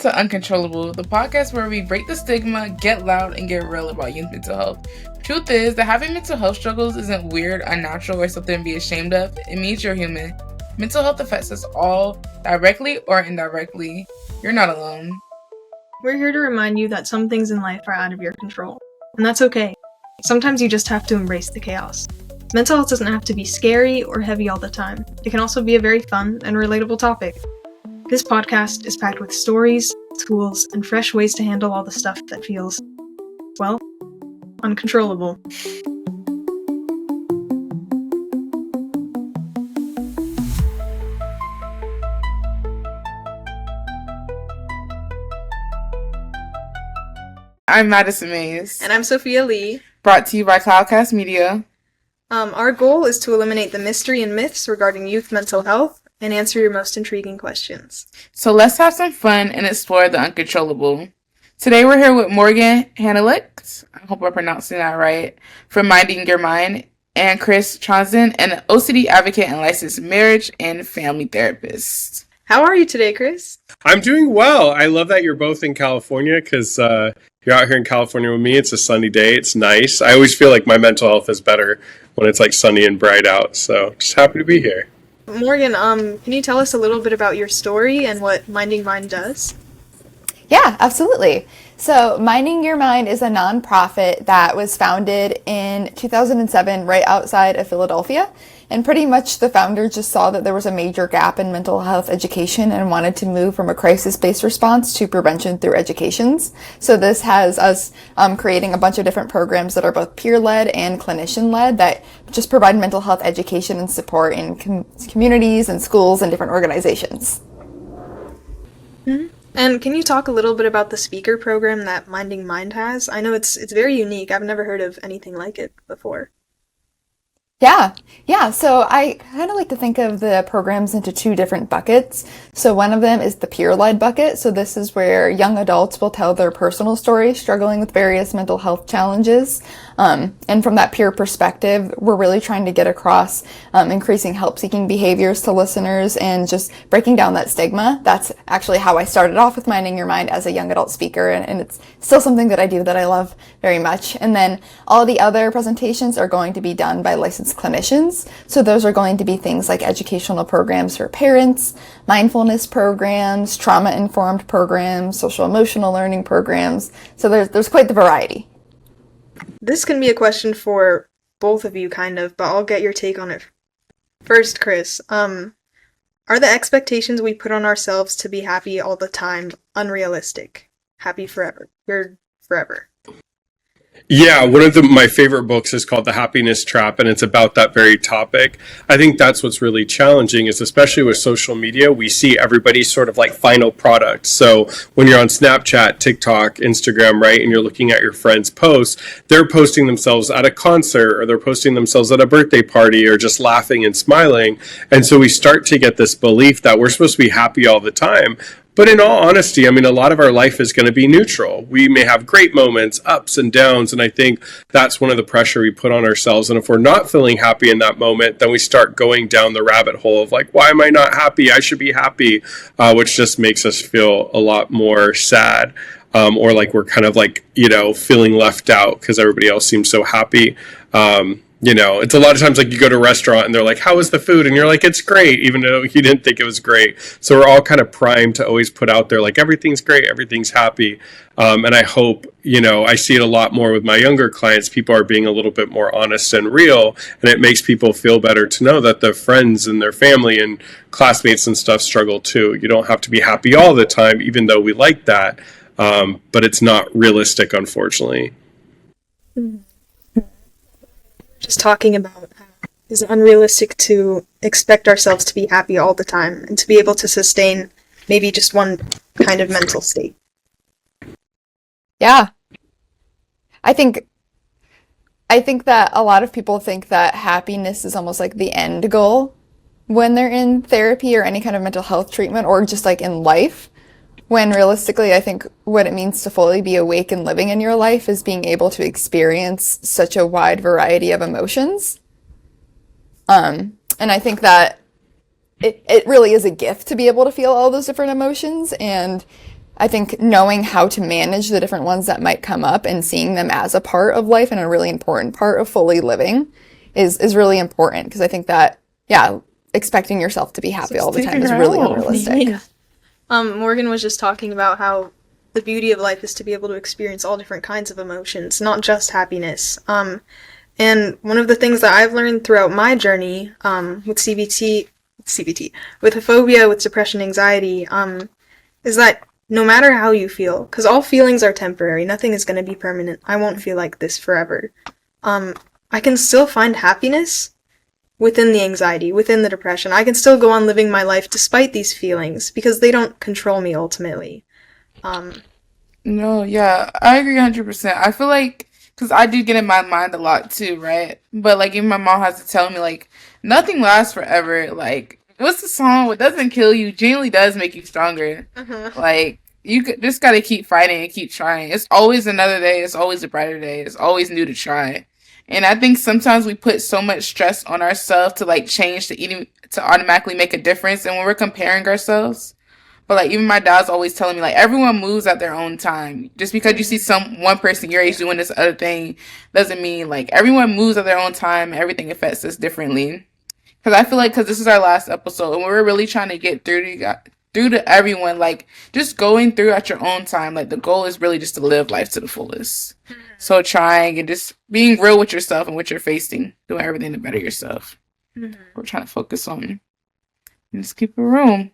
to Uncontrollable, the podcast where we break the stigma, get loud, and get real about youth mental health. Truth is that having mental health struggles isn't weird, unnatural, or something to be ashamed of. It means you're human. Mental health affects us all, directly or indirectly. You're not alone. We're here to remind you that some things in life are out of your control, and that's okay. Sometimes you just have to embrace the chaos. Mental health doesn't have to be scary or heavy all the time. It can also be a very fun and relatable topic. This podcast is packed with stories, tools, and fresh ways to handle all the stuff that feels, well, uncontrollable. I'm Madison Mays. And I'm Sophia Lee. Brought to you by Cloudcast Media. Our goal is to eliminate the mystery and myths regarding youth mental health and answer your most intriguing questions. So let's have some fun and explore the uncontrollable. Today we're here with Morgan Hannaleck, I hope I'm pronouncing that right, from Minding Your Mind, and Chris Trondsen, an OCD advocate and licensed marriage and family therapist. How are you today, Chris? I'm doing well. I love that you're both in California because you're out here in California with me. It's a sunny day. It's nice. I always feel like my mental health is better when it's like sunny and bright out. So just happy to be here. Morgan, can you tell us a little bit about your story and what Minding Mind does? Yeah, absolutely. So Minding Your Mind is a nonprofit that was founded in 2007 right outside of Philadelphia. And pretty much the founder just saw that there was a major gap in mental health education and wanted to move from a crisis-based response to prevention through educations. So this has us creating a bunch of different programs that are both peer-led and clinician-led that just provide mental health education and support in communities and schools and different organizations. Mm-hmm. And can you talk a little bit about the speaker program that Minding Mind has? I know it's very unique. I've never heard of anything like it before. Yeah. So I kind of like to think of the programs into two different buckets. So one of them is the peer-led bucket. So this is where young adults will tell their personal story, struggling with various mental health challenges. And from that peer perspective, we're really trying to get across increasing help-seeking behaviors to listeners and just breaking down that stigma. That's actually how I started off with Minding Your Mind as a young adult speaker, and it's still something that I do that I love very much. And then all the other presentations are going to be done by licensed clinicians. So those are going to be things like educational programs for parents, mindfulness programs, trauma-informed programs, social emotional learning programs. So there's quite the variety. This can be a question for both of you, kind of, but I'll get your take on it. First, Chris, are the expectations we put on ourselves to be happy all the time unrealistic? Happy forever. You're forever. Yeah, one of my favorite books is called The Happiness Trap, and it's about that very topic. I think that's what's really challenging is, especially with social media, we see everybody's sort of like final product. So when you're on Snapchat, TikTok, Instagram, right, and you're looking at your friends' posts, they're posting themselves at a concert or they're posting themselves at a birthday party or just laughing and smiling. And so we start to get this belief that we're supposed to be happy all the time. But in all honesty, I mean, a lot of our life is going to be neutral. We may have great moments, ups and downs, and I think that's one of the pressure we put on ourselves. And if we're not feeling happy in that moment, then we start going down the rabbit hole of like, why am I not happy? I should be happy, which just makes us feel a lot more sad. Or like we're kind of like, feeling left out because everybody else seems so happy. It's a lot of times like you go to a restaurant and they're like, how was the food? And you're like, it's great, even though you didn't think it was great. So we're all kind of primed to always put out there like, everything's great, everything's happy. And I hope, I see it a lot more with my younger clients. People are being a little bit more honest and real. And it makes people feel better to know that their friends and their family and classmates and stuff struggle too. You don't have to be happy all the time, even though we like that. But it's not realistic, unfortunately. Mm-hmm. Just talking about how it's unrealistic to expect ourselves to be happy all the time and to be able to sustain maybe just one kind of mental state. Yeah. I think that a lot of people think that happiness is almost like the end goal when they're in therapy or any kind of mental health treatment or just like in life. When realistically, I think what it means to fully be awake and living in your life is being able to experience such a wide variety of emotions. And I think that it really is a gift to be able to feel all those different emotions. And I think knowing how to manage the different ones that might come up and seeing them as a part of life and a really important part of fully living is really important, because I think that, expecting yourself to be happy all the time is really unrealistic. Yeah. Morgan was just talking about how the beauty of life is to be able to experience all different kinds of emotions, not just happiness. And one of the things that I've learned throughout my journey with CBT, with phobia, with depression, anxiety, is that no matter how you feel, because all feelings are temporary, nothing is going to be permanent. I won't feel like this forever. I can still find happiness within the anxiety, within the depression. I can still go on living my life despite these feelings, because they don't control me ultimately. No, yeah, I agree 100%. I feel like, because I do get in my mind a lot too, right? But like, even my mom has to tell me, like, nothing lasts forever. Like, what's the song? What doesn't kill you genuinely does make you stronger. Like, just gotta keep fighting and keep trying. It's always another day. It's always a brighter day. It's always new to try. And I think sometimes we put so much stress on ourselves to like change to automatically make a difference. And when we're comparing ourselves, but like even my dad's always telling me like everyone moves at their own time. Just because you see one person your age doing this other thing doesn't mean like everyone moves at their own time. Everything affects us differently. Because I feel like because this is our last episode and we're really trying to get through to everyone, like just going through at your own time. Like the goal is really just to live life to the fullest. So trying and just being real with yourself and what you're facing, doing everything to better yourself. We're trying to focus on and just keep it real.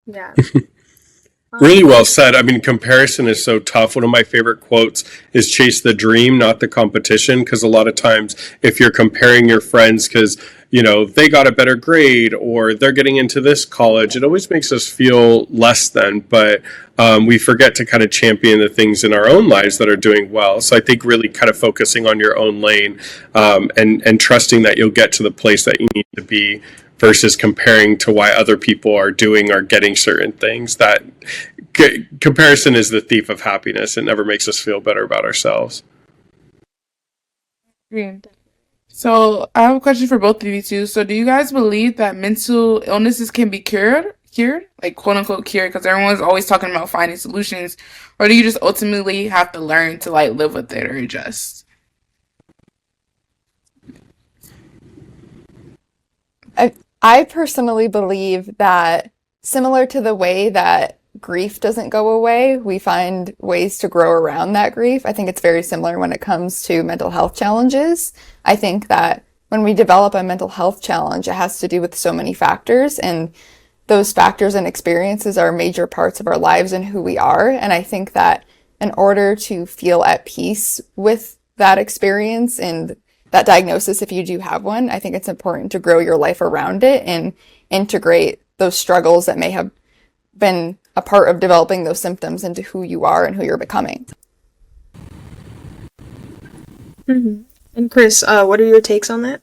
Yeah. Really well said. I mean, comparison is so tough. One of my favorite quotes is chase the dream, not the competition. Because a lot of times if you're comparing your friends because, you know, they got a better grade or they're getting into this college, it always makes us feel less than. But we forget to kind of champion the things in our own lives that are doing well. So I think really kind of focusing on your own lane and trusting that you'll get to the place that you need to be, versus comparing to why other people are doing or getting certain things. That comparison is the thief of happiness. It never makes us feel better about ourselves. So I have a question for both of you too. So do you guys believe that mental illnesses can be cured, like quote unquote cured, because everyone's always talking about finding solutions, or do you just ultimately have to learn to like live with it or adjust? I personally believe that similar to the way that grief doesn't go away, we find ways to grow around that grief. I think it's very similar when it comes to mental health challenges. I think that when we develop a mental health challenge, it has to do with so many factors, and those factors and experiences are major parts of our lives and who we are. And I think that in order to feel at peace with that experience and that diagnosis, if you do have one, I think it's important to grow your life around it and integrate those struggles that may have been a part of developing those symptoms into who you are and who you're becoming. And Chris, what are your takes on that?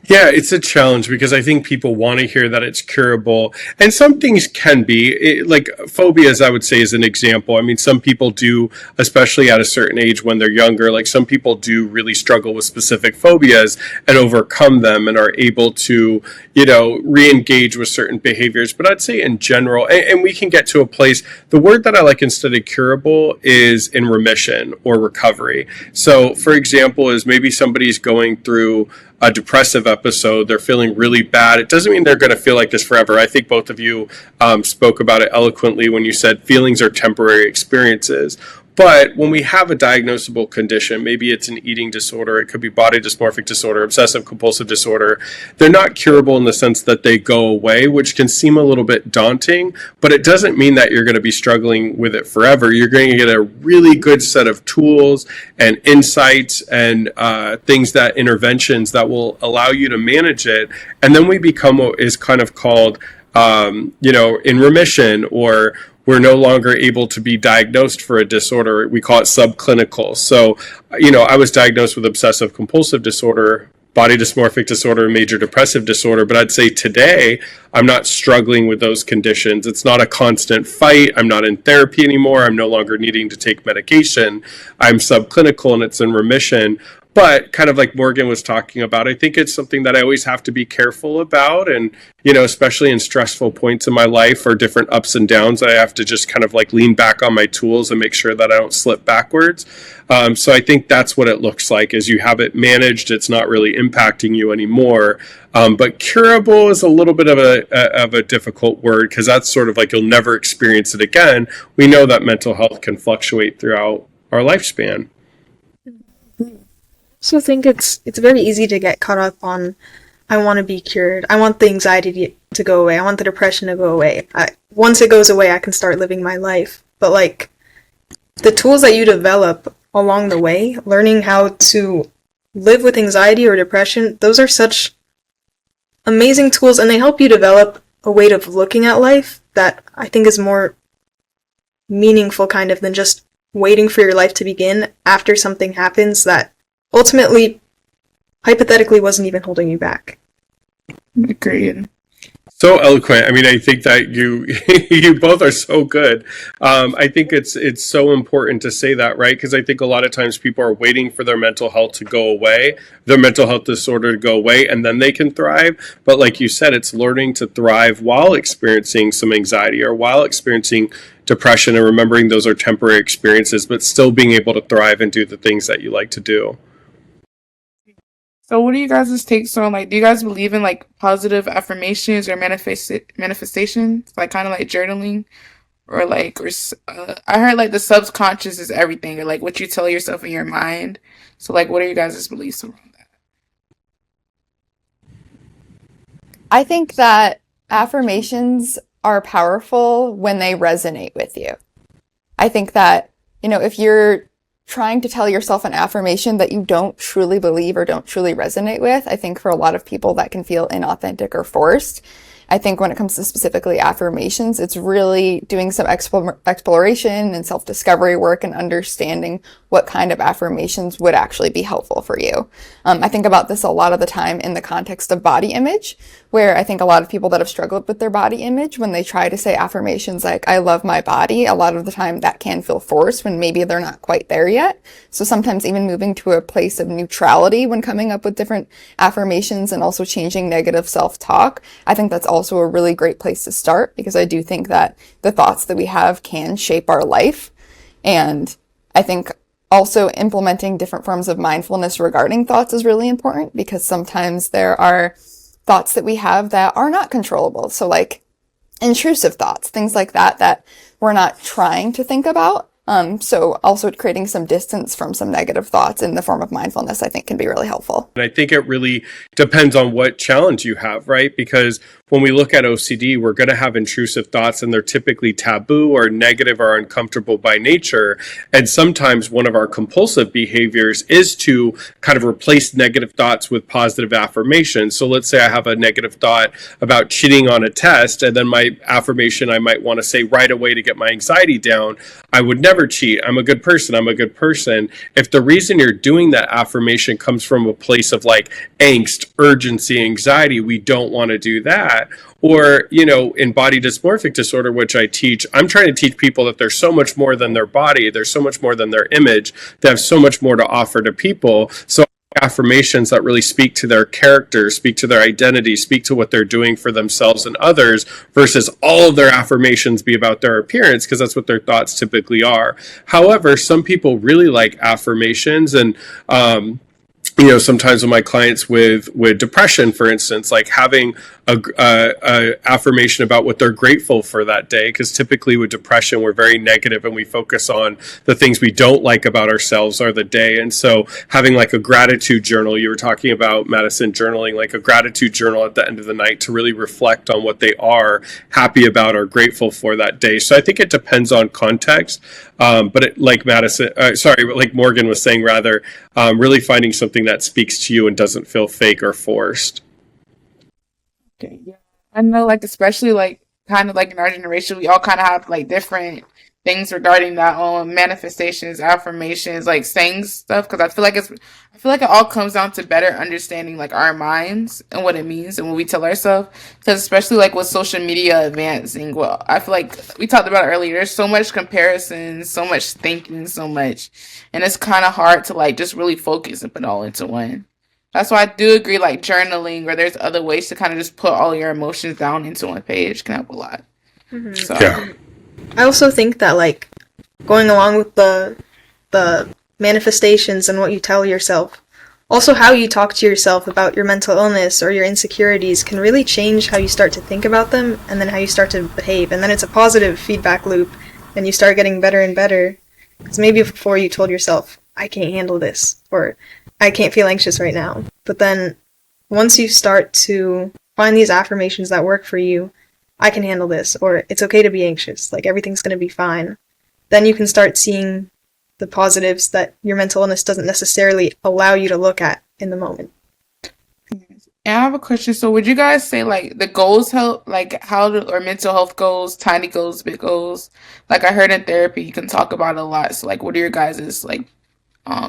Yeah, it's a challenge because I think people want to hear that it's curable. And some things can be, like phobias, I would say, is an example. I mean, some people do, especially at a certain age when they're younger, like some people do really struggle with specific phobias and overcome them and are able to, you know, re-engage with certain behaviors. But I'd say in general, and we can get to a place, the word that I like instead of curable is in remission or recovery. So, for example, is maybe somebody's going through a depressive episode, they're feeling really bad. It doesn't mean they're going to feel like this forever. I think both of you spoke about it eloquently when you said feelings are temporary experiences. But when we have a diagnosable condition, maybe it's an eating disorder, it could be body dysmorphic disorder, obsessive compulsive disorder, they're not curable in the sense that they go away, which can seem a little bit daunting, but it doesn't mean that you're going to be struggling with it forever. You're going to get a really good set of tools and insights and interventions that will allow you to manage it. And then we become what is kind of called, in remission, or we're no longer able to be diagnosed for a disorder. We call it subclinical. So, I was diagnosed with obsessive compulsive disorder, body dysmorphic disorder, major depressive disorder. But I'd say today, I'm not struggling with those conditions. It's not a constant fight. I'm not in therapy anymore. I'm no longer needing to take medication. I'm subclinical and it's in remission. But kind of like Morgan was talking about, I think it's something that I always have to be careful about. And, you know, especially in stressful points in my life or different ups and downs, I have to just kind of like lean back on my tools and make sure that I don't slip backwards. So I think that's what it looks like, is you have it managed. It's not really impacting you anymore. But curable is a little bit of a difficult word, because that's sort of like you'll never experience it again. We know that mental health can fluctuate throughout our lifespan. I also think it's very easy to get caught up on, I want to be cured. I want the anxiety to go away. I want the depression to go away. Once it goes away, I can start living my life. But like, the tools that you develop along the way, learning how to live with anxiety or depression, those are such amazing tools, and they help you develop a way of looking at life that I think is more meaningful kind of than just waiting for your life to begin after something happens that ultimately, hypothetically, wasn't even holding you back. Agreed. So eloquent. I mean, I think that you you both are so good. I think it's so important to say that, right? Because I think a lot of times people are waiting for their mental health to go away, their mental health disorder to go away, and then they can thrive. But like you said, it's learning to thrive while experiencing some anxiety or while experiencing depression, and remembering those are temporary experiences, but still being able to thrive and do the things that you like to do. So what are you guys' takes on, like, do you guys believe in like positive affirmations or manifestations, like kind of like journaling, or like, I heard like the subconscious is everything, or like what you tell yourself in your mind. So like, what are you guys' beliefs around that? I think that affirmations are powerful when they resonate with you. I think that, if you're trying to tell yourself an affirmation that you don't truly believe or don't truly resonate with, I think for a lot of people that can feel inauthentic or forced. I think when it comes to specifically affirmations, it's really doing some exploration and self-discovery work and understanding what kind of affirmations would actually be helpful for you. I think about this a lot of the time in the context of body image, where I think a lot of people that have struggled with their body image, when they try to say affirmations like, I love my body, a lot of the time that can feel forced when maybe they're not quite there yet. So sometimes even moving to a place of neutrality when coming up with different affirmations and also changing negative self-talk, I think that's also a really great place to start, because I do think that the thoughts that we have can shape our life. And I think also implementing different forms of mindfulness regarding thoughts is really important, because sometimes there are thoughts that we have that are not controllable. So like intrusive thoughts, things like that we're not trying to think about. So also creating some distance from some negative thoughts in the form of mindfulness, I think can be really helpful. And I think it really depends on what challenge you have, right? Because when we look at OCD, we're going to have intrusive thoughts, and they're typically taboo or negative or uncomfortable by nature. And sometimes one of our compulsive behaviors is to kind of replace negative thoughts with positive affirmations. So let's say I have a negative thought about cheating on a test, and then my affirmation I might want to say right away to get my anxiety down, I would never cheat. I'm a good person. I'm a good person. If the reason you're doing that affirmation comes from a place of like angst, urgency, anxiety, we don't want to do that. Or, in body dysmorphic disorder, which I teach, I'm trying to teach people that there's so much more than their body. There's so much more than their image. They have so much more to offer to people. So affirmations that really speak to their character, speak to their identity, speak to what they're doing for themselves and others, versus all of their affirmations be about their appearance, because that's what their thoughts typically are. However, some people really like affirmations, and sometimes with my clients with depression, for instance, like having a affirmation about what they're grateful for that day, because typically with depression we're very negative and we focus on the things we don't like about ourselves or the day. And so having like a gratitude journal, you were talking about, Madison, journaling, like a gratitude journal at the end of the night to really reflect on what they are happy about or grateful for that day. So I think it depends on context, but like Morgan was saying, rather, really finding something that speaks to you and doesn't feel fake or forced. Okay, yeah. I know, like, especially, like, kind of, like, in our generation, we all kind of have, like, different things regarding that manifestations, affirmations, like saying stuff, because I feel like it all comes down to better understanding like our minds and what it means and what we tell ourselves. Because especially like with social media advancing, well, I feel like we talked about it earlier. There's so much comparison, so much thinking, so much, and it's kind of hard to like just really focus and put it all into one. That's why I do agree, like journaling, or there's other ways to kind of just put all your emotions down into one page can help a lot. So. Yeah. I also think that like going along with the manifestations and what you tell yourself, also how you talk to yourself about your mental illness or your insecurities can really change how you start to think about them and then how you start to behave. And then it's a positive feedback loop and you start getting better and better. Because maybe before you told yourself, I can't handle this, or I can't feel anxious right now. But then once you start to find these affirmations that work for you, I can handle this, or it's okay to be anxious, like everything's going to be fine, then you can start seeing the positives that your mental illness doesn't necessarily allow you to look at in the moment. And I have a question. So would you guys say like the goals help, like or mental health goals, tiny goals, big goals? Like I heard in therapy, you can talk about it a lot. So like, what are your guys' like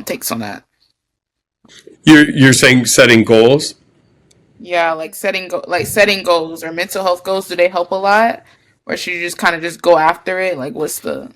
takes on that? You're saying setting goals? Yeah, like setting goals or mental health goals. Do they help a lot, or should you just kind of just go after it? Like, what's the?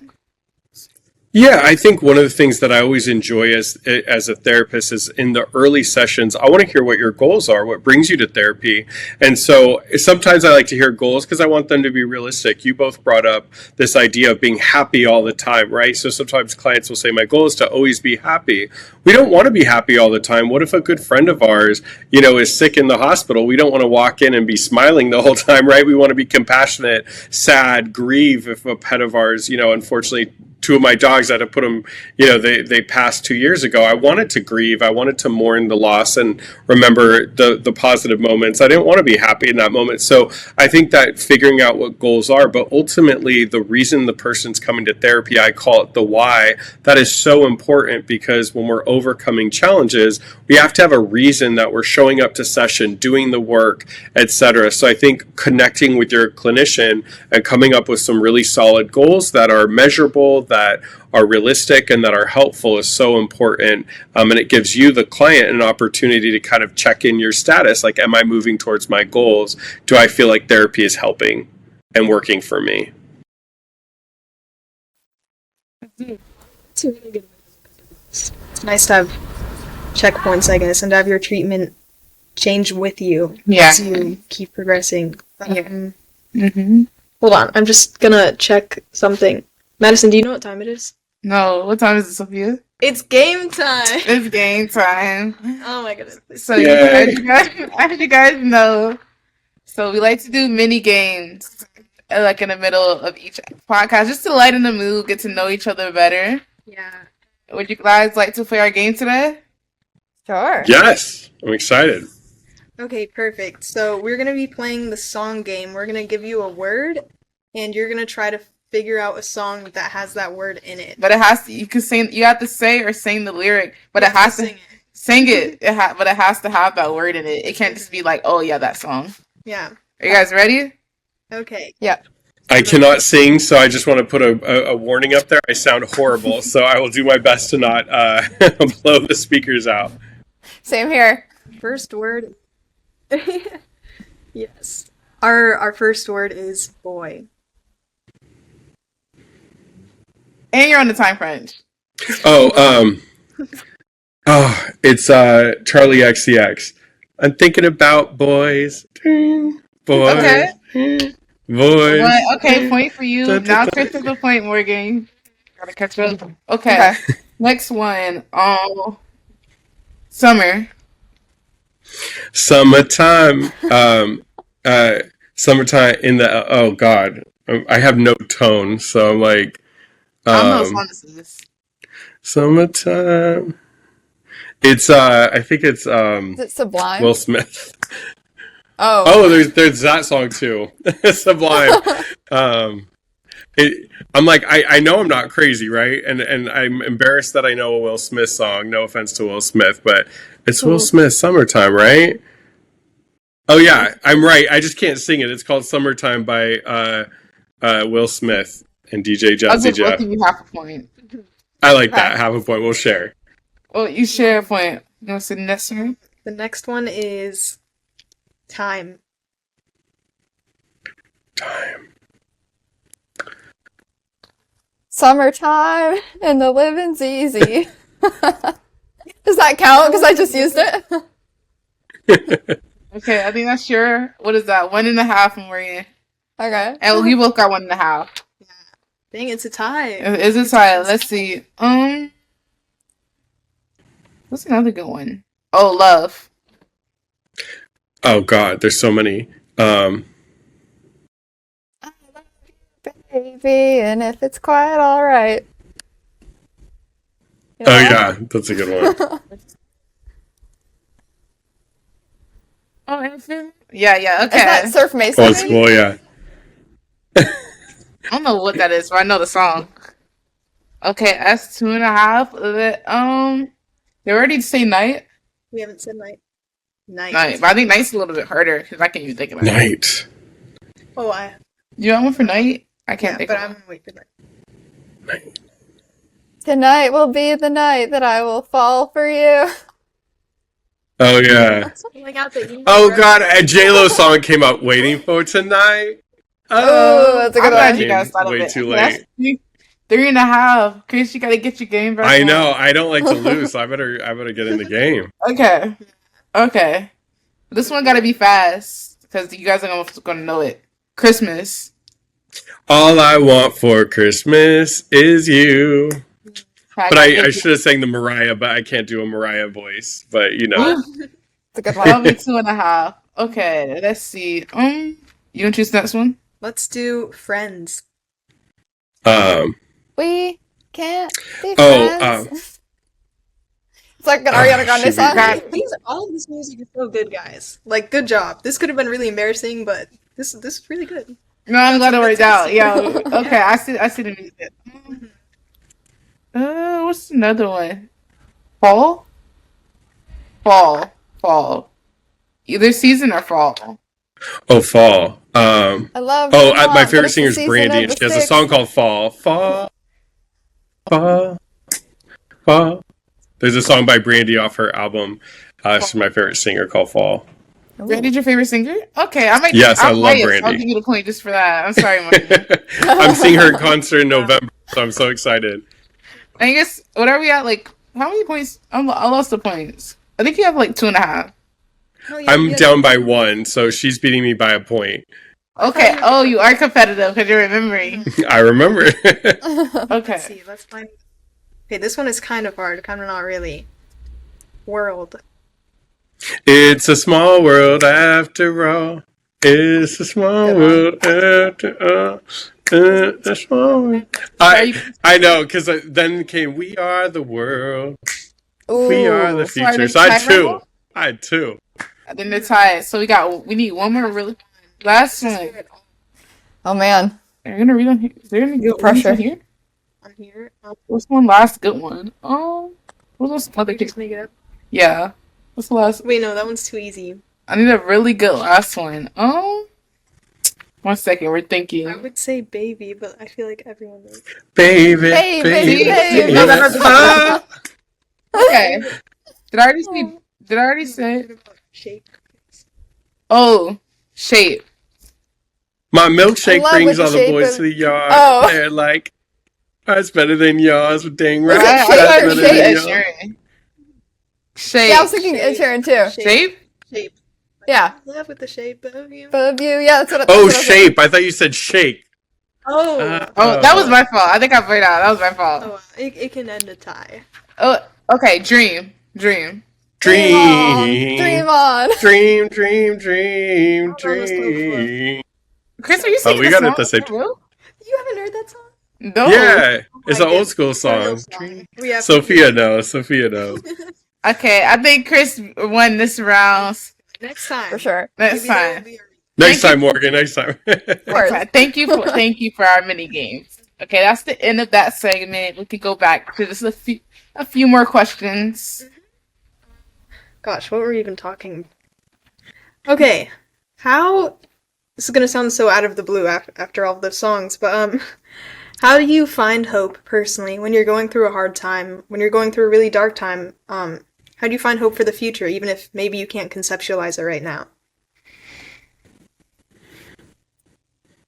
Yeah, I think one of the things that I always enjoy as a therapist is in the early sessions, I want to hear what your goals are, what brings you to therapy. And so sometimes I like to hear goals because I want them to be realistic. You both brought up this idea of being happy all the time, right? So sometimes clients will say, my goal is to always be happy. We don't want to be happy all the time. What if a good friend of ours, is sick in the hospital? We don't want to walk in and be smiling the whole time, right? We want to be compassionate, sad, grieve if a pet of ours, unfortunately, two of my dogs, I had to put them, they passed 2 years ago. I wanted to grieve. I wanted to mourn the loss and remember the positive moments. I didn't want to be happy in that moment. So I think that figuring out what goals are, but ultimately the reason the person's coming to therapy, I call it the why. That is so important because when we're overcoming challenges, we have to have a reason that we're showing up to session, doing the work, etc. So I think connecting with your clinician and coming up with some really solid goals that are measurable, that are realistic, and that are helpful is so important. And it gives you, the client, an opportunity to kind of check in your status. Like, am I moving towards my goals? Do I feel like therapy is helping and working for me? It's a really good. It's nice to have checkpoints, I guess, and to have your treatment change with you as you keep progressing. Hold on, I'm just gonna check something. Madison, do you know what time it is? No, what time is it, Sophia? It's game time! It's game time. Oh my goodness. So as you guys know, so we like to do mini games like in the middle of each podcast just to lighten the mood, get to know each other better. Yeah. Would you guys like to play our game today? Sure. Yes, I'm excited. Okay, perfect. So we're going to be playing the song game. We're going to give you a word, and you're going to try to figure out a song that has that word in it. But it has to, you have to say or sing the lyric, but it has to sing it. But it has to have that word in it. It can't just be like, oh yeah, that song. Yeah. Are you guys ready? Okay. Yeah. I cannot sing, so I just want to put a warning up there. I sound horrible, so I will do my best to not blow the speakers out. Same here. First word. Yes. Our first word is boy. And you're on the time crunch. It's Charlie XCX. I'm thinking about boys. Boys. Okay. Boys. Okay, point for you. Now catch up the point, Morgan. Gotta catch up. Okay. Next one. Summer. Summertime. Summertime in the oh god. I have no tone, so I'm like I don't know what song this is. Summertime. It's I think it's Is it Sublime? Will Smith. Oh, there's that song too. Sublime. I'm like, I know I'm not crazy, right? And I'm embarrassed that I know a Will Smith song. No offense to Will Smith, but it's Will Smith, Summertime, right? Oh yeah, I'm right. I just can't sing it. It's called Summertime by Will Smith. and DJ I'll Jazzy give both Jeff. of you half a point. I like that. Half a point. We'll share. Well, you share a point. You want to say the next one? The next one is time. Time. Summertime and the living's easy. Does that count? Because I just used it. Okay, I think that's your. What is that? 1.5, Morgan. Okay. And we both got 1.5. Dang, it's a tie. Is it tie? Let's see. What's another good one? Oh, love. Oh God, there's so many. I love you, baby, and if it's quite all right. You know Oh that? yeah, that's a good one. Oh, infant. Yeah. Is that Okay. Surf Mason? Old school, yeah. I don't know what that is, but I know the song. Okay, that's 2.5. They already say night. We haven't said night. Night. Night, but I think night's a little bit harder because I can't even think about it. Night. Oh, You want one for night? I can't think but of I'm one. gonna wait for night. Night. Tonight will be the night that I will fall for you. Oh yeah. Like out the Oh God, a J-Lo song came out. Waiting for tonight. Oh, that's a good I'm glad one. you guys thought of Way it. too That's late. 3.5. Chris, you gotta get your game back. I on. know. I don't like to lose, so I better get in the game. Okay. This one gotta be fast because you guys are gonna know it. Christmas. All I want for Christmas is you. But I should have sang the Mariah, but I can't do a Mariah voice. But you know. It's a good That'll one. be 2.5. Okay, let's see. You want to choose the next one? Let's do Friends. We can't be Oh, friends. It's like an Ariana Grande should be- song. All of this music is so good, guys. Like, good job. This could have been really embarrassing, but this is really good. No, I'm glad it worked out. Yeah. Okay, I see the music. What's another one? Fall. Either season or fall. Oh, Fall. I love Oh, the my month, favorite but it's the singer is season Brandy, of and the she has a sticks. song called Fall. There's a song by Brandy off her album. She's my favorite singer called Fall. Brandy's your favorite singer? Okay, I might. Yes, I I'll love play it. Brandy. I'll give you the point just for that. I'm sorry, Morgan. I'm seeing her in concert in November, so I'm so excited. I guess what are we at? Like, how many points? I lost the points. I think you have like 2.5. Oh, yeah, I'm yeah. down by 1, so she's beating me by a point. Okay. Oh, you are competitive because you're remembering. I remember. Okay. Let's see. Let's find. Okay, this one is kind of hard. Kind of not really. World. It's a small world after all. It's a small Good world after all. A small world. I know, because then came We Are the World. We are the Ooh. future. So I had two. Then they're tied. So we need one more really last one. Oh man. They're gonna read on here. Is there any good Pressure. ones on here? On here. What's one last good one? What was some other Just make it up. Yeah. What's the last? Wait, no, that one's too easy. I need a really good last one. 1 second. We're thinking. I would say baby, but I feel like everyone knows. Baby, Baby. No, no. Okay. Did I already say? Shape. Oh, shape. My I milkshake love brings with the all the shape boys of- to the yard. Oh. They're like, that's better than yours. Dang Was right. it That's shape or better than shape? yours. Shape. Yeah, I was thinking Ed Sheeran too. Shape? Shape. Yeah. Love with the shape of you. Of you. Yeah, that's what Oh, what I was thinking. shape. I thought you said shake. Oh. Oh, that was my fault. I think I played out. That was my fault. Oh, it can end a tie. Oh, okay. Dream. Dream. Dream on. Dream. Oh, that was Chris, are you singing we the got it song? the same- For real? You haven't heard that song? No. Yeah, it's an I did. old school song. We have Sophia knows. Sophia knows. Okay, I think Chris won this round. Next time. For sure. Next Maybe there will time. be a- Next Thank time, Morgan. Next time. Of course. Thank you for our mini games. Okay, that's the end of that segment. We could go back to just a few more questions. Gosh, what were we even talking? Okay, how? This is gonna sound so out of the blue after all of those songs, but How do you find hope personally when you're going through a hard time, when you're going through a really dark time? How do you find hope for the future, even if maybe you can't conceptualize it right now?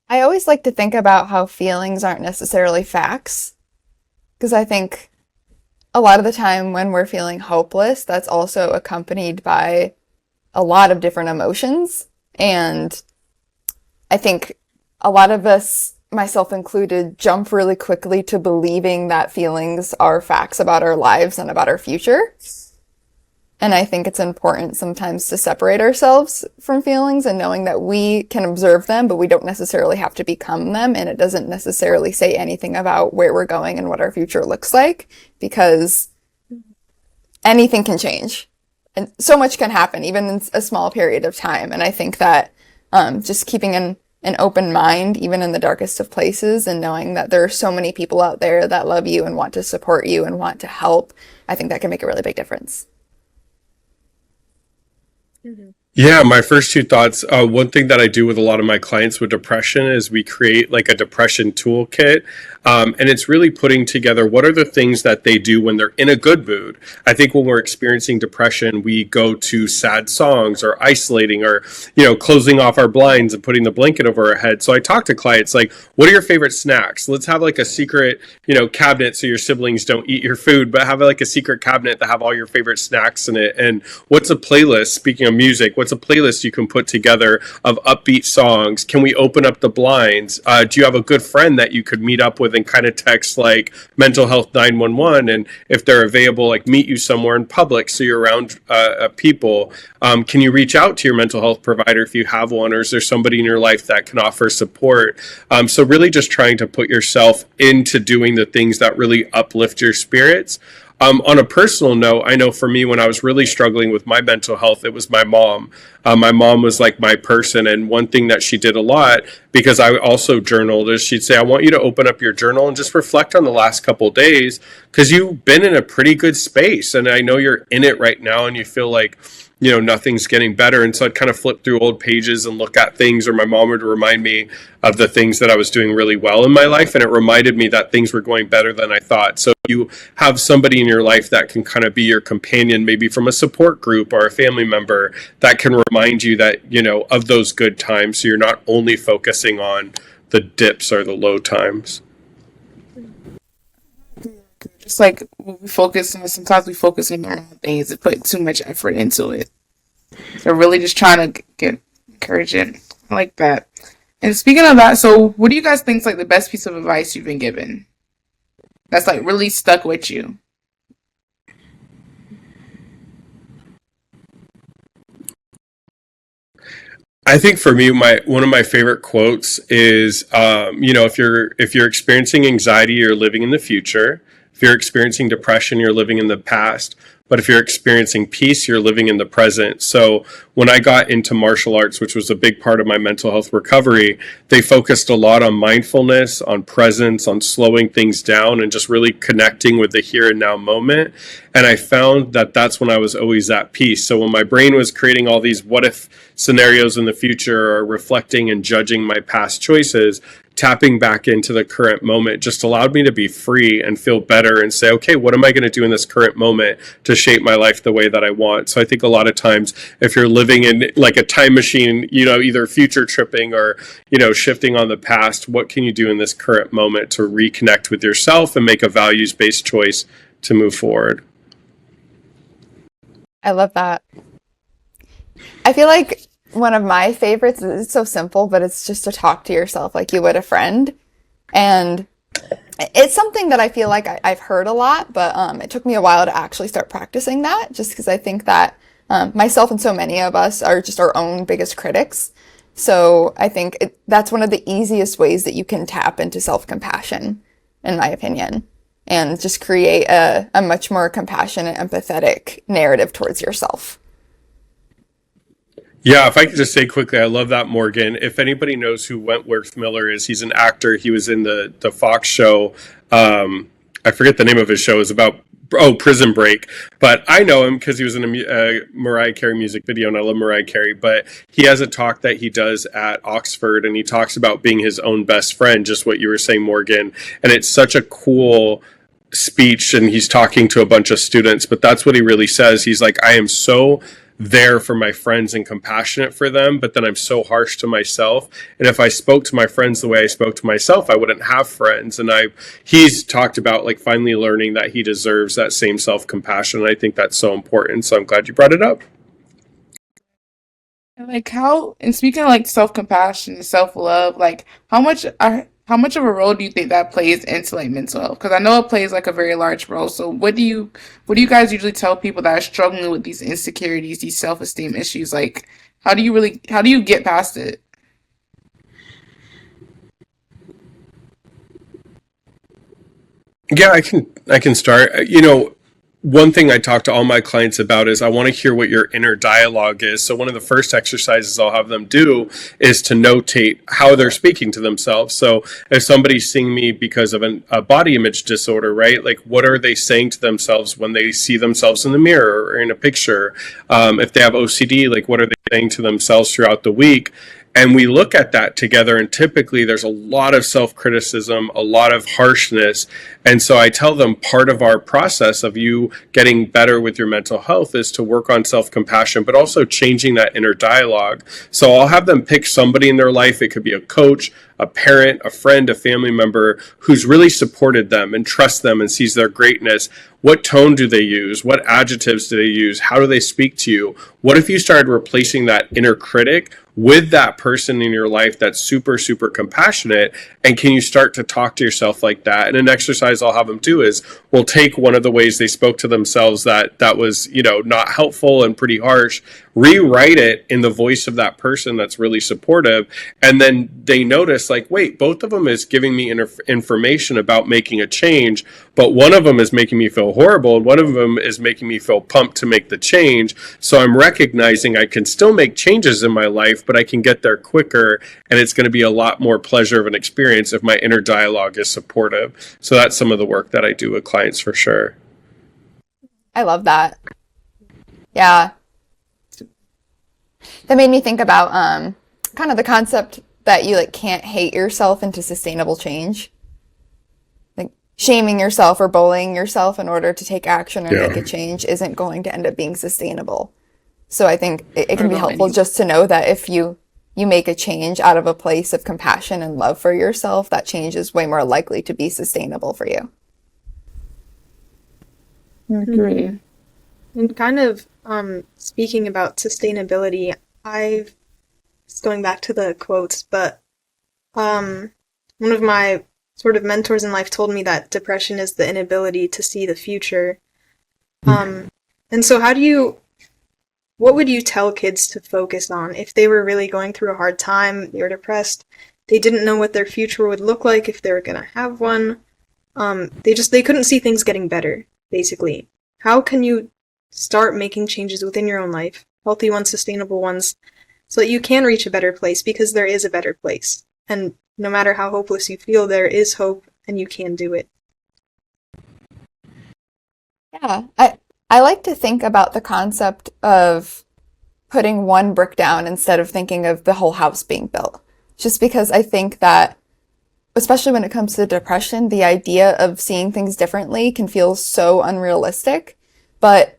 I always like to think about how feelings aren't necessarily facts, because I think a lot of the time when we're feeling hopeless, that's also accompanied by a lot of different emotions. And I think a lot of us, myself included, jump really quickly to believing that feelings are facts about our lives and about our future. And I think it's important sometimes to separate ourselves from feelings and knowing that we can observe them, but we don't necessarily have to become them. And it doesn't necessarily say anything about where we're going and what our future looks like, because anything can change. And so much can happen, even in a small period of time. And I think that just keeping an open mind, even in the darkest of places, and knowing that there are so many people out there that love you and want to support you and want to help, I think that can make a really big difference. Yeah, my first two thoughts. One thing that I do with a lot of my clients with depression is we create like a depression toolkit. And it's really putting together what are the things that they do when they're in a good mood. I think when we're experiencing depression, we go to sad songs or isolating or, closing off our blinds and putting the blanket over our head. So I talk to clients like, what are your favorite snacks? Let's have like a secret, cabinet so your siblings don't eat your food, but have like a secret cabinet that have all your favorite snacks in it. And what's a playlist? Speaking of music, what's a playlist you can put together of upbeat songs? Can we open up the blinds? Do you have a good friend that you could meet up with and kind of text like mental health 911, and if they're available, like meet you somewhere in public so you're around people? Can you reach out to your mental health provider if you have one, or is there somebody in your life that can offer support? So really just trying to put yourself into doing the things that really uplift your spirits. On a personal note, I know for me, when I was really struggling with my mental health, it was my mom. My mom was like my person. And one thing that she did a lot, because I also journaled, is she'd say, I want you to open up your journal and just reflect on the last couple of days, because you've been in a pretty good space. And I know you're in it right now and you feel like, nothing's getting better. And so I'd kind of flip through old pages and look at things, or my mom would remind me of the things that I was doing really well in my life. And it reminded me that things were going better than I thought. So you have somebody in your life that can kind of be your companion, maybe from a support group or a family member, that can remind you that, of those good times. So you're not only focusing on the dips or the low times. Just like we focus on, sometimes we focus on the wrong things and put too much effort into it. So really just trying to get encouraging. I like that. And speaking of that, so what do you guys think is like the best piece of advice you've been given that's like really stuck with you? I think for me, one of my favorite quotes is, if you're experiencing anxiety, you're living in the future. If you're experiencing depression, you're living in the past. But if you're experiencing peace, you're living in the present. So when I got into martial arts, which was a big part of my mental health recovery, they focused a lot on mindfulness, on presence, on slowing things down, and just really connecting with the here and now moment. And I found that that's when I was always at peace. So when my brain was creating all these what if scenarios in the future, or reflecting and judging my past choices, tapping back into the current moment just allowed me to be free and feel better and say, okay, what am I going to do in this current moment to shape my life the way that I want? So I think a lot of times if you're living in like a time machine, either future tripping or, shifting on the past, what can you do in this current moment to reconnect with yourself and make a values-based choice to move forward? I love that. I feel like one of my favorites, it's so simple, but it's just to talk to yourself like you would a friend. And it's something that I feel like I've heard a lot, but it took me a while to actually start practicing that, just because I think that myself and so many of us are just our own biggest critics. So I think that's one of the easiest ways that you can tap into self-compassion, in my opinion, and just create a much more compassionate, empathetic narrative towards yourself. Yeah, if I could just say quickly, I love that, Morgan. If anybody knows who Wentworth Miller is, he's an actor. He was in the Fox show. I forget the name of his show. It's about Prison Break. But I know him because he was in a Mariah Carey music video, and I love Mariah Carey. But he has a talk that he does at Oxford, and he talks about being his own best friend, just what you were saying, Morgan. And it's such a cool speech, and he's talking to a bunch of students, but that's what he really says. He's like, I am so there for my friends and compassionate for them, but then I'm so harsh to myself. And if I spoke to my friends the way I spoke to myself, I wouldn't have friends. And he's talked about like finally learning that he deserves that same self-compassion. And I think that's so important. So I'm glad you brought it up. Like and speaking of like self-compassion and self-love, like how much of a role do you think that plays into like mental health? Because I know it plays like a very large role. So what do you guys usually tell people that are struggling with these insecurities, these self-esteem issues? Like how do you get past it? Yeah, I can start. One thing I talk to all my clients about is I want to hear what your inner dialogue is. So one of the first exercises I'll have them do is to notate how they're speaking to themselves. So if somebody's seeing me because of a body image disorder, right? Like what are they saying to themselves when they see themselves in the mirror or in a picture? If they have OCD, like what are they saying to themselves throughout the week? And we look at that together, and typically there's a lot of self-criticism, a lot of harshness. And so I tell them part of our process of you getting better with your mental health is to work on self-compassion, but also changing that inner dialogue. So I'll have them pick somebody in their life. It could be a coach, a parent, a friend, a family member who's really supported them and trusts them and sees their greatness. What tone do they use? What adjectives do they use? How do they speak to you? What if you started replacing that inner critic with that person in your life that's super, super compassionate? And can you start to talk to yourself like that? And an exercise I'll have them do is we'll take one of the ways they spoke to themselves that was, not helpful and pretty harsh, rewrite it in the voice of that person that's really supportive. And then they notice like, wait, both of them is giving me information about making a change, but one of them is making me feel horrible and one of them is making me feel pumped to make the change. So I'm recognizing I can still make changes in my life, but I can get there quicker, and it's going to be a lot more pleasure of an experience if my inner dialogue is supportive. So that's some of the work that I do with clients for sure. I love that. Yeah. That made me think about kind of the concept that you like can't hate yourself into sustainable change. Like shaming yourself or bullying yourself in order to take action or make a change isn't going to end up being sustainable. So I think it can be helpful just to know that if you make a change out of a place of compassion and love for yourself, that change is way more likely to be sustainable for you. I agree. And kind of speaking about sustainability, it's going back to the quotes, but one of my sort of mentors in life told me that depression is the inability to see the future. And so what would you tell kids to focus on if they were really going through a hard time, they were depressed, they didn't know what their future would look like if they were going to have one, they couldn't see things getting better, basically. How can you start making changes within your own life, healthy ones, sustainable ones, so that you can reach a better place, because there is a better place. And no matter how hopeless you feel, there is hope and you can do it. Yeah, I like to think about the concept of putting one brick down instead of thinking of the whole house being built. Just because I think that, especially when it comes to depression, the idea of seeing things differently can feel so unrealistic. But,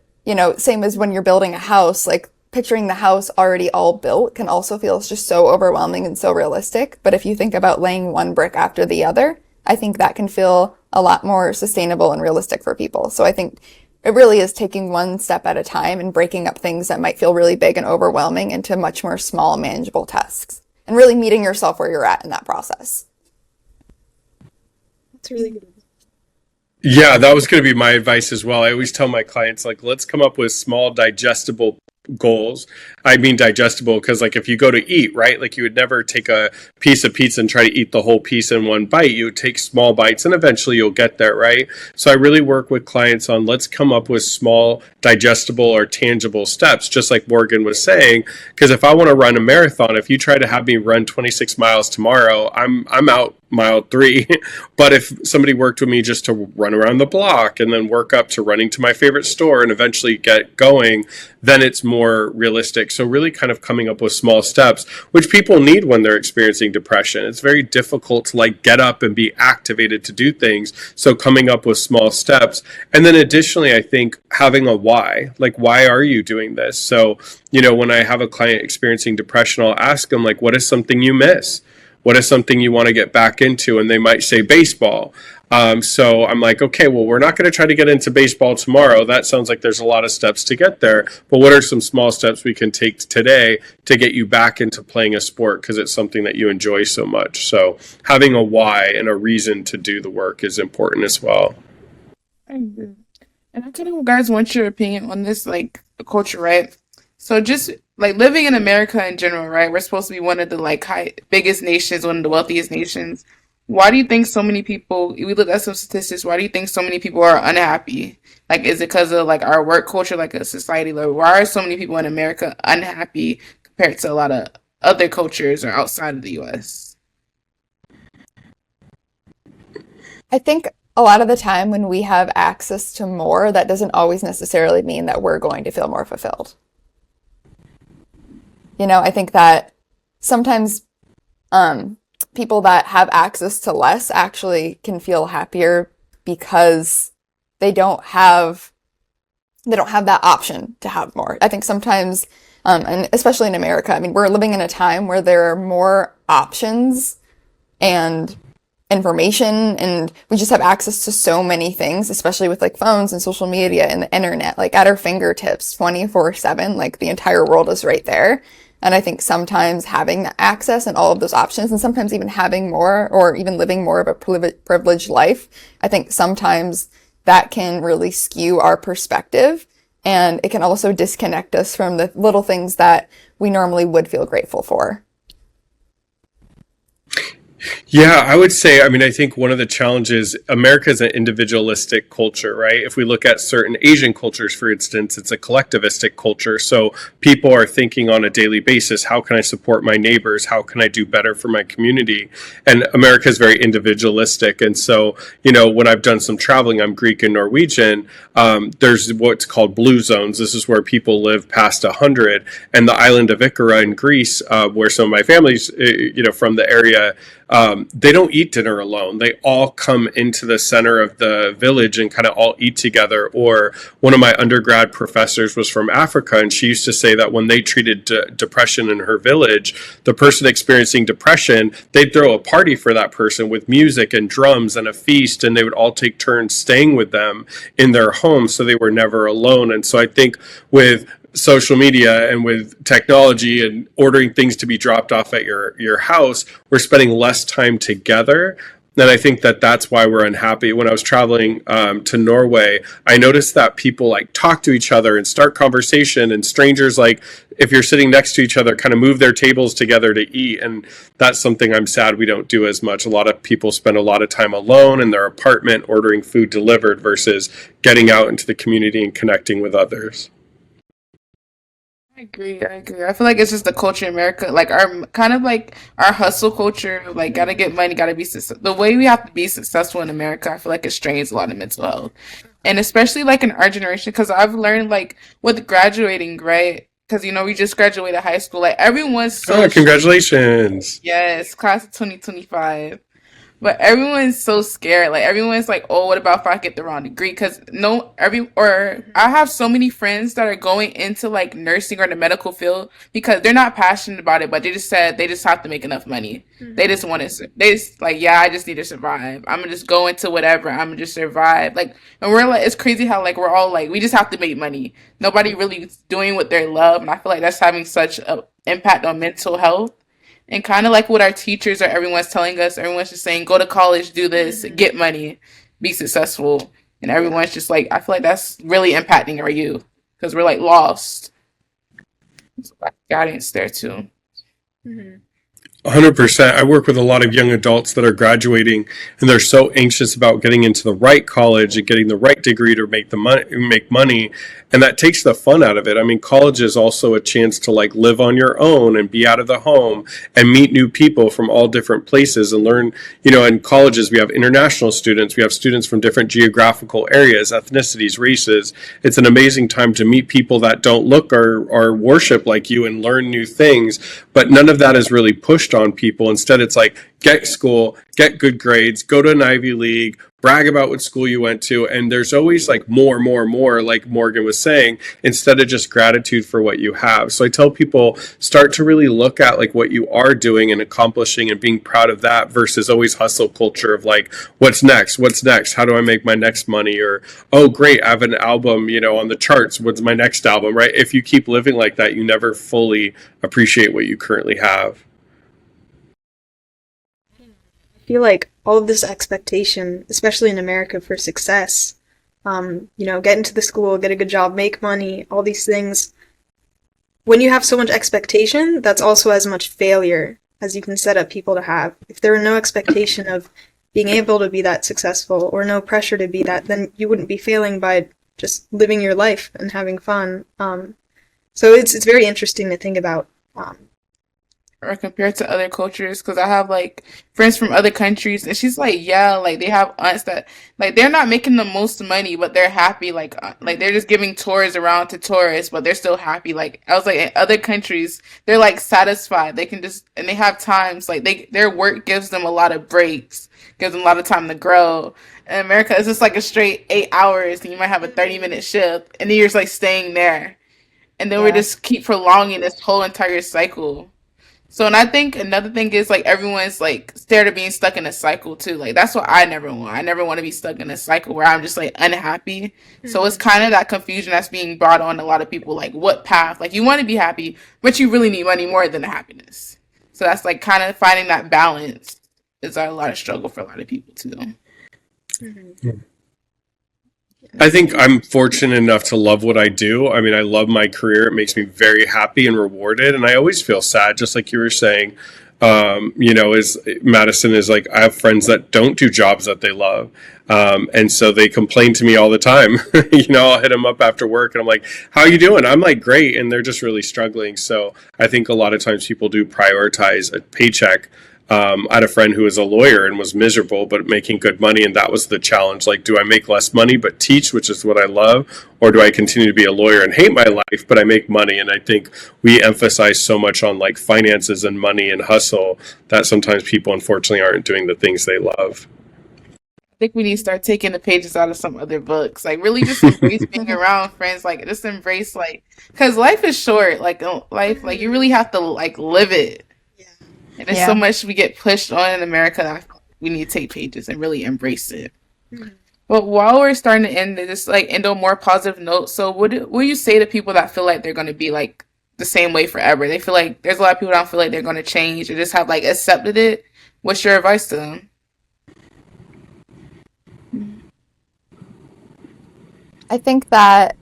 same as when you're building a house, like picturing the house already all built can also feel just so overwhelming and so realistic. But if you think about laying one brick after the other, I think that can feel a lot more sustainable and realistic for people. So I think it really is taking one step at a time and breaking up things that might feel really big and overwhelming into much more small, manageable tasks, and really meeting yourself where you're at in that process. That's really good. Yeah, that was going to be my advice as well. I always tell my clients, like, let's come up with small, digestible goals. I mean digestible because, like, if you go to eat, right, like you would never take a piece of pizza and try to eat the whole piece in one bite. You would take small bites and eventually you'll get there, right? So I really work with clients on let's come up with small, digestible or tangible steps, just like Morgan was saying, because if I want to run a marathon, if you try to have me run 26 miles tomorrow, I'm out mile 3. But if somebody worked with me just to run around the block and then work up to running to my favorite store and eventually get going, then it's more realistic. So really kind of coming up with small steps, which people need when they're experiencing depression. It's very difficult to like get up and be activated to do things. So coming up with small steps. And then additionally, I think having a why, like, why are you doing this? So, you know, when I have a client experiencing depression, I'll ask them, like, what is something you miss? What is something you want to get back into? And they might say baseball. So I'm like, okay, well, we're not going to try to get into baseball tomorrow. That sounds like there's a lot of steps to get there. But what are some small steps we can take today to get you back into playing a sport because it's something that you enjoy so much? So having a why and a reason to do the work is important as well. I agree. And I kind of guys want your opinion on this, like, culture, right? So just like living in America in general, right? We're supposed to be one of the like biggest nations, one of the wealthiest nations. Why do you think so many people, we looked at some statistics, why do you think so many people are unhappy? Like, is it because of like our work culture, like a society? Like, why are so many people in America unhappy compared to a lot of other cultures or outside of the US? I think a lot of the time when we have access to more, that doesn't always necessarily mean that we're going to feel more fulfilled. You know, I think that sometimes people that have access to less actually can feel happier because they don't have that option to have more. I think sometimes, and especially in America, I mean, we're living in a time where there are more options and information, and we just have access to so many things, especially with like phones and social media and the internet, like at our fingertips 24/7, like the entire world is right there. And I think sometimes having the access and all of those options, and sometimes even having more or even living more of a privileged life, I think sometimes that can really skew our perspective, and it can also disconnect us from the little things that we normally would feel grateful for. Yeah, I would say, I mean, I think one of the challenges, America is an individualistic culture, right? If we look at certain Asian cultures, for instance, it's a collectivistic culture. So people are thinking on a daily basis, how can I support my neighbors? How can I do better for my community? And America is very individualistic. And so, you know, when I've done some traveling, I'm Greek and Norwegian, there's what's called blue zones. This is where people live past 100. And the island of Ikara in Greece, where some of my family's, you know, from the area, they don't eat dinner alone. They all come into the center of the village and kind of all eat together. Or one of my undergrad professors was from Africa, and she used to say that when they treated depression in her village, the person experiencing depression, they'd throw a party for that person with music and drums and a feast, and they would all take turns staying with them in their home, so they were never alone. And so I think with social media and with technology and ordering things to be dropped off at your house, we're spending less time together. And I think that that's why we're unhappy. When I was traveling to Norway, I noticed that people like talk to each other and start conversation, and strangers, like if you're sitting next to each other, kind of move their tables together to eat. And that's something I'm sad we don't do as much. A lot of people spend a lot of time alone in their apartment ordering food delivered versus getting out into the community and connecting with others. I agree. I feel like it's just the culture in America, like our kind of like our hustle culture, like gotta get money, gotta be the way we have to be successful in America. I feel like it strains a lot of mental health, and especially like in our generation, because I've learned like with graduating, right? Because you know we just graduated high school, like everyone's so Congratulations! Yes, class of 2025. But everyone's so scared. Like everyone's like, "Oh, what about if I get the wrong degree?" Because I have so many friends that are going into like nursing or the medical field because they're not passionate about it, but they just said they just have to make enough money. They just want to. They just like, yeah, I just need to survive. I'm gonna just go into whatever. I'm gonna just survive. Like, and we're like, it's crazy how like we're all like, we just have to make money. Nobody really is doing what they love, and I feel like that's having such an impact on mental health. And kind of like what our teachers or everyone's telling us, everyone's just saying, go to college, do this, get money, be successful. And everyone's just like, I feel like that's really impacting our youth because we're like lost. So guidance there too. Mm-hmm. 100%. I work with a lot of young adults that are graduating, and they're so anxious about getting into the right college and getting the right degree to make money, and that takes the fun out of it. I mean, college is also a chance to like live on your own and be out of the home and meet new people from all different places and learn. In colleges we have international students, we have students from different geographical areas, ethnicities, races. It's an amazing time to meet people that don't look or worship like you and learn new things, but none of that is really pushed on people. Instead, it's like, get school, get good grades, go to an Ivy League, brag about what school you went to, and there's always like more, like Morgan was saying, instead of just gratitude for what you have. So I tell people, start to really look at like what you are doing and accomplishing and being proud of that versus always hustle culture of like, what's next, how do I make my next money, or oh great, I have an album on the charts, what's my next album, right? If you keep living like that, you never fully appreciate what you currently have. I feel like all of this expectation, especially in America, for success, get into the school, get a good job, make money, all these things. When you have so much expectation, that's also as much failure as you can set up people to have. If there were no expectation of being able to be that successful or no pressure to be that, then you wouldn't be failing by just living your life and having fun. So it's very interesting to think about. Or compared to other cultures, because I have like friends from other countries, and she's like, yeah, like they have aunts that like they're not making the most money, but they're happy, like they're just giving tours around to tourists, but they're still happy. Like I was like, in other countries, they're like satisfied, they can just, and they have times like their work gives them a lot of breaks, gives them a lot of time to grow. In America, it's just like a straight 8 hours, and you might have a 30-minute shift, and then you're just like staying there, and then we just keep prolonging this whole entire cycle. So, and I think another thing is like everyone's like scared of being stuck in a cycle too. Like that's what I never want. I never want to be stuck in a cycle where I'm just like unhappy. So it's kind of that confusion that's being brought on a lot of people. Like what path? Like you want to be happy, but you really need money more than the happiness. So that's like kind of finding that balance is a lot of struggle for a lot of people too. Mm-hmm. I think I'm fortunate enough to love what I do. I mean, I love my career. It makes me very happy and rewarded. And I always feel sad, just like you were saying, is Madison is like, I have friends that don't do jobs that they love. And so they complain to me all the time. I'll hit them up after work and I'm like, how are you doing? I'm like, great. And they're just really struggling. So I think a lot of times people do prioritize a paycheck. I had a friend who was a lawyer and was miserable, but making good money. And that was the challenge. Like, do I make less money, but teach, which is what I love? Or do I continue to be a lawyer and hate my life, but I make money? And I think we emphasize so much on like finances and money and hustle that sometimes people unfortunately aren't doing the things they love. I think we need to start taking the pages out of some other books. Like really just embrace being around friends. Like just embrace because life is short. Like life, like you really have to like live it. And there's so much we get pushed on in America that we need to take pages and really embrace it. Mm-hmm. But while we're starting to end on a more positive note, so what do you say to people that feel like they're going to be like the same way forever? They feel like there's a lot of people that don't feel like they're going to change or just have like accepted it. What's your advice to them? I think that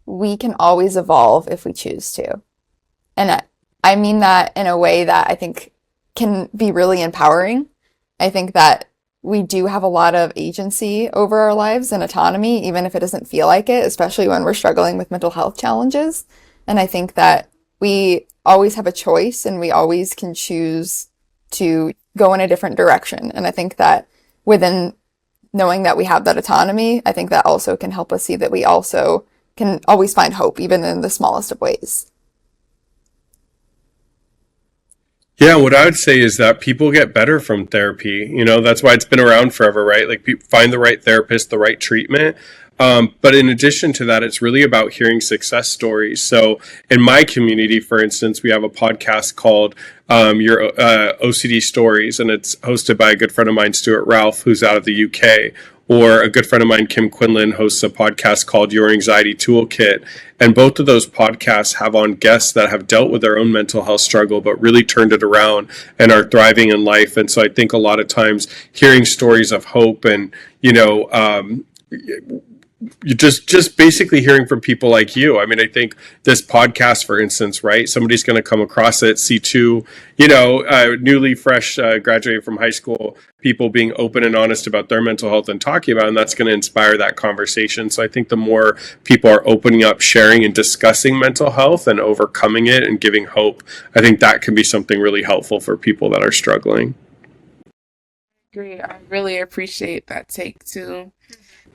we can always evolve if we choose to. And I mean that in a way that I think can be really empowering. I think that we do have a lot of agency over our lives and autonomy, even if it doesn't feel like it, especially when we're struggling with mental health challenges. And I think that we always have a choice and we always can choose to go in a different direction. And I think that within knowing that we have that autonomy, I think that also can help us see that we also can always find hope, even in the smallest of ways. Yeah, what I would say is that people get better from therapy. That's why it's been around forever, right? Like people find the right therapist, the right treatment. But in addition to that, it's really about hearing success stories. So in my community, for instance, we have a podcast called Your OCD Stories, and it's hosted by a good friend of mine, Stuart Ralph, who's out of the UK. Or a good friend of mine, Kim Quinlan, hosts a podcast called Your Anxiety Toolkit. And both of those podcasts have on guests that have dealt with their own mental health struggle, but really turned it around and are thriving in life. And so I think a lot of times hearing stories of hope and, you just basically hearing from people like you. I mean, I think this podcast, for instance, right? Somebody's going to come across it, see two, newly fresh graduating from high school people being open and honest about their mental health and talking about it, and that's going to inspire that conversation. So I think the more people are opening up, sharing and discussing mental health and overcoming it and giving hope, I think that can be something really helpful for people that are struggling. Agree. I really appreciate that take too.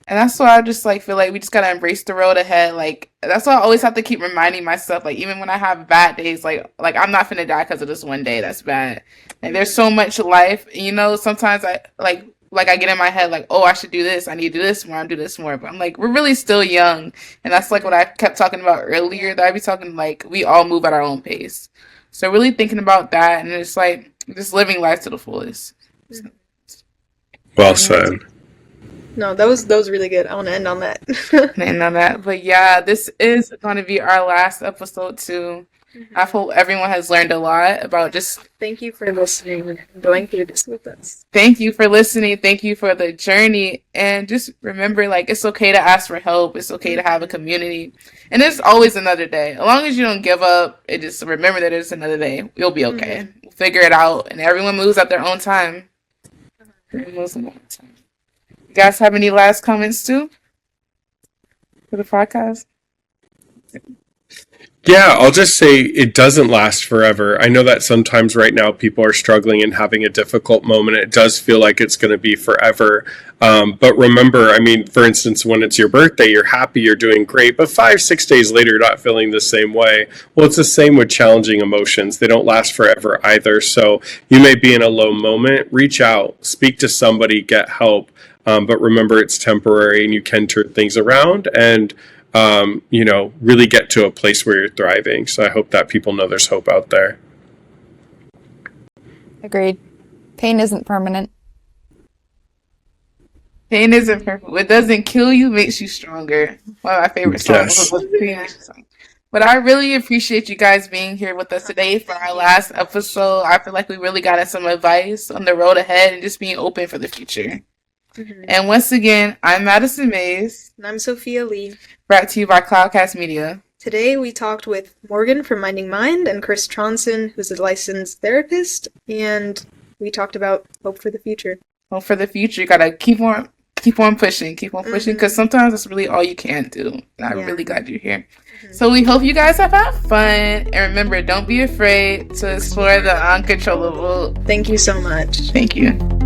And that's why I just feel like we just gotta embrace the road ahead. That's why I always have to keep reminding myself, even when I have bad days, I'm not finna die because of this one day that's bad. There's so much life. Sometimes I I get in my head oh, I should do this. I need to do this more. I do this more. But I'm we're really still young, and that's what I kept talking about earlier. That I be talking we all move at our own pace. So really thinking about that, and it's just living life to the fullest. Well said. No, that was really good. I want to end on that. But yeah, this is going to be our last episode too. I hope everyone has learned a lot about just... Thank you for listening and going through this with us. Thank you for listening. Thank you for the journey. And just remember, it's okay to ask for help. It's okay to have a community. And there's always another day. As long as you don't give up, just remember that there's another day. You'll be okay. We'll figure it out. And everyone moves at their own time. Everyone moves at their own time. You guys have any last comments too for the podcast? Yeah, I'll just say it doesn't last forever. I know that sometimes right now people are struggling and having a difficult moment. It does feel like it's going to be forever. But remember, for instance, when it's your birthday, you're happy, you're doing great, but 5-6 days later, you're not feeling the same way. Well, it's the same with challenging emotions. They don't last forever either. So you may be in a low moment, reach out, speak to somebody, get help. But remember, it's temporary and you can turn things around and, really get to a place where you're thriving. So I hope that people know there's hope out there. Agreed. Pain isn't permanent. Pain isn't perfect. What doesn't kill you makes you stronger. One of my favorite songs. Yes. But I really appreciate you guys being here with us today for our last episode. I feel like we really got us some advice on the road ahead and just being open for the future. Mm-hmm. And once again, I'm Madison Mays. And I'm Sophia Lee. Brought to you by Cloudcast Media. Today we talked with Morgan from Minding Mind and Chris Trondsen, who's a licensed therapist, and we talked about hope for the future. Hope for the future. You gotta keep on pushing, because sometimes that's really all you can do. And I'm really glad you're here. Mm-hmm. So we hope you guys have had fun, and remember, don't be afraid to explore the uncontrollable. Thank you so much. Thank you.